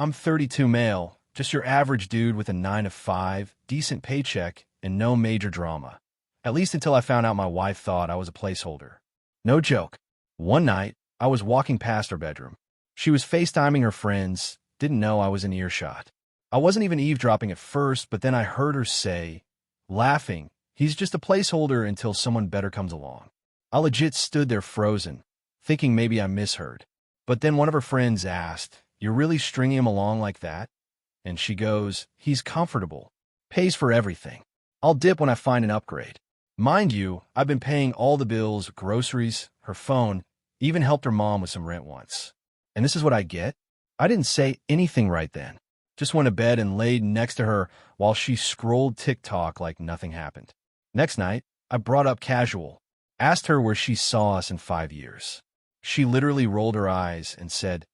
I'm 32 male, just your average dude with a 9 to 5, decent paycheck, and no major drama. At least until I found out my wife thought I was a placeholder. No joke. One night, I was walking past her bedroom. She was FaceTiming her friends, didn't know I was in earshot. I wasn't even eavesdropping at first, but then I heard her say, laughing, "He's just a placeholder until someone better comes along." I legit stood there frozen, thinking maybe I misheard. But then one of her friends asked, "You're really stringing him along like that?" And she goes, "He's comfortable. Pays for everything. I'll dip when I find an upgrade." Mind you, I've been paying all the bills, groceries, her phone, even helped her mom with some rent once. And this is what I get? I didn't say anything right then. Just went to bed and laid next to her while she scrolled TikTok like nothing happened. Next night, I brought up casual, asked her where she saw us in 5 years. She literally rolled her eyes and said,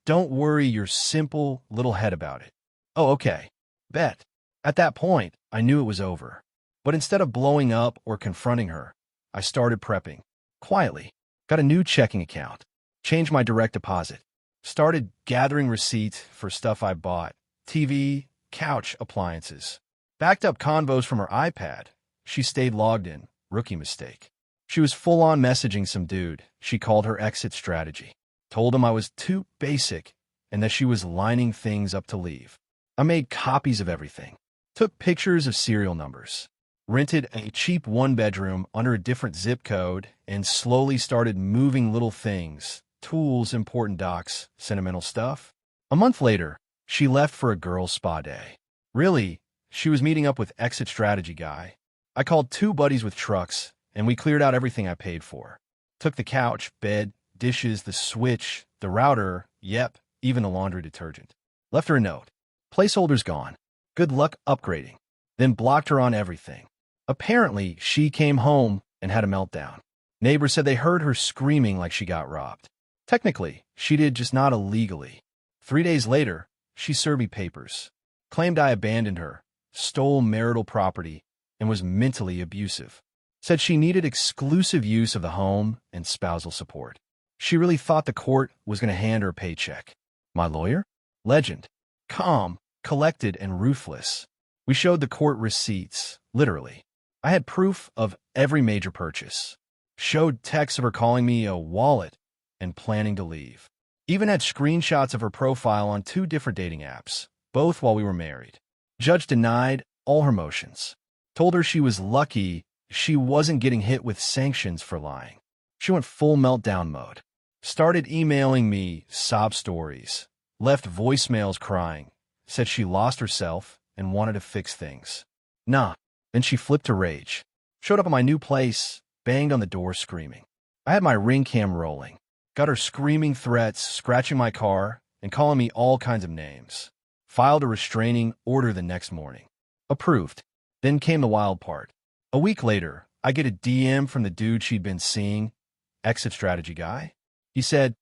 "Don't worry your simple little head about it." Oh, okay. Bet. At that point, I knew it was over. But instead of blowing up or confronting her, I started prepping. Quietly. Got a new checking account. Changed my direct deposit. Started gathering receipts for stuff I bought. TV, couch, appliances. Backed up convos from her iPad. She stayed logged in. Rookie mistake. She was full-on messaging some dude. She called her exit strategy. Told him I was too basic and that she was lining things up to leave. I made copies of everything. Took pictures of serial numbers. Rented a cheap one-bedroom under a different zip code and slowly started moving little things. Tools, important docs, sentimental stuff. A month later, she left for a girls' spa day. Really, she was meeting up with exit strategy guy. I called 2 buddies with trucks, and we cleared out everything I paid for. Took the couch, bed, dishes, the switch, the router, yep, even the laundry detergent. Left her a note. Placeholder's gone. Good luck upgrading. Then blocked her on everything. Apparently, she came home and had a meltdown. Neighbors said they heard her screaming like she got robbed. Technically, she did, just not illegally. 3 days later, she served me papers. Claimed I abandoned her, stole marital property, and was mentally abusive. Said she needed exclusive use of the home and spousal support. She really thought the court was going to hand her a paycheck. My lawyer? Legend. Calm, collected, and ruthless. We showed the court receipts, literally. I had proof of every major purchase. Showed texts of her calling me a wallet and planning to leave. Even had screenshots of her profile on 2 different dating apps, both while we were married. Judge denied all her motions. Told her she was lucky she wasn't getting hit with sanctions for lying. She went full meltdown mode. Started emailing me sob stories. Left voicemails crying. Said she lost herself and wanted to fix things. Nah. Then she flipped to rage. Showed up at my new place, banged on the door screaming. I had my ring cam rolling. Got her screaming threats, scratching my car, and calling me all kinds of names. Filed a restraining order the next morning. Approved. Then came the wild part. A week later, I get a DM from the dude she'd been seeing, exit strategy guy. He said,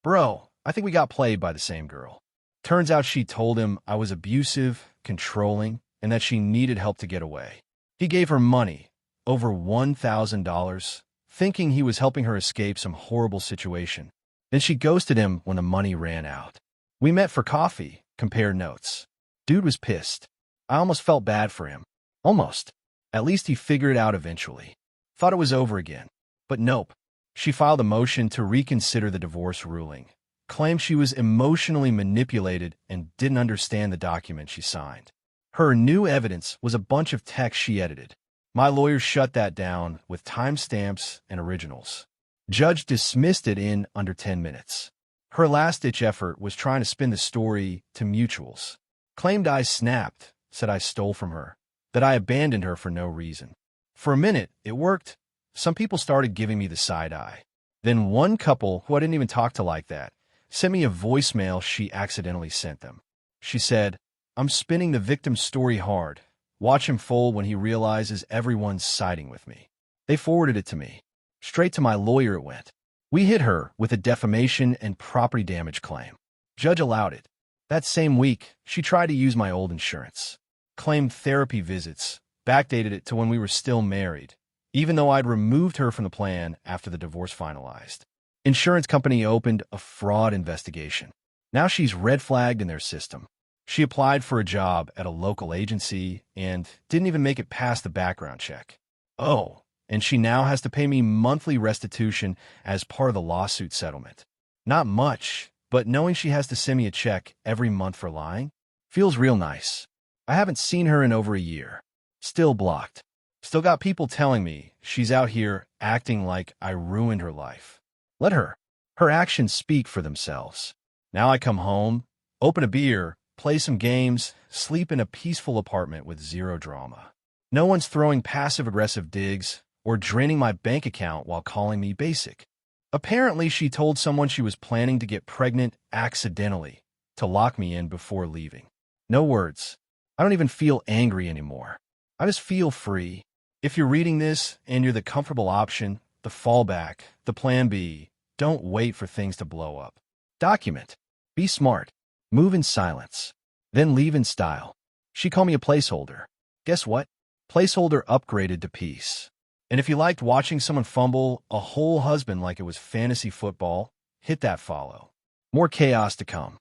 "Bro, I think we got played by the same girl." Turns out she told him I was abusive, controlling, and that she needed help to get away. He gave her money, over $1,000, thinking he was helping her escape some horrible situation. Then she ghosted him when the money ran out. We met for coffee, compared notes. Dude was pissed. I almost felt bad for him. Almost. At least he figured it out eventually. Thought it was over again. But nope. She filed a motion to reconsider the divorce ruling. Claimed she was emotionally manipulated and didn't understand the document she signed. Her new evidence was a bunch of text she edited. My lawyer shut that down with timestamps and originals. Judge dismissed it in under 10 minutes. Her last-ditch effort was trying to spin the story to mutuals. Claimed I snapped, said I stole from her, that I abandoned her for no reason. For a minute, it worked. Some people started giving me the side eye. Then one couple, who I didn't even talk to like that, sent me a voicemail she accidentally sent them. She said, "I'm spinning the victim's story hard. Watch him fold when he realizes everyone's siding with me." They forwarded it to me. Straight to my lawyer it went. We hit her with a defamation and property damage claim. Judge allowed it. That same week, she tried to use my old insurance. Claimed therapy visits, backdated it to when we were still married, even though I'd removed her from the plan after the divorce finalized. Insurance company opened a fraud investigation. Now she's red flagged in their system. She applied for a job at a local agency and didn't even make it past the background check. Oh, and she now has to pay me monthly restitution as part of the lawsuit settlement. Not much, but knowing she has to send me a check every month for lying feels real nice. I haven't seen her in over a year. Still blocked. Still got people telling me she's out here acting like I ruined her life. Let her. Her actions speak for themselves. Now I come home, open a beer, play some games, sleep in a peaceful apartment with zero drama. No one's throwing passive-aggressive digs or draining my bank account while calling me basic. Apparently, she told someone she was planning to get pregnant accidentally to lock me in before leaving. No words. I don't even feel angry anymore. I just feel free. If you're reading this and you're the comfortable option, the fallback, the plan B, don't wait for things to blow up. Document. Be smart. Move in silence. Then leave in style. She called me a placeholder. Guess what? Placeholder upgraded to peace. And if you liked watching someone fumble a whole husband like it was fantasy football, hit that follow. More chaos to come.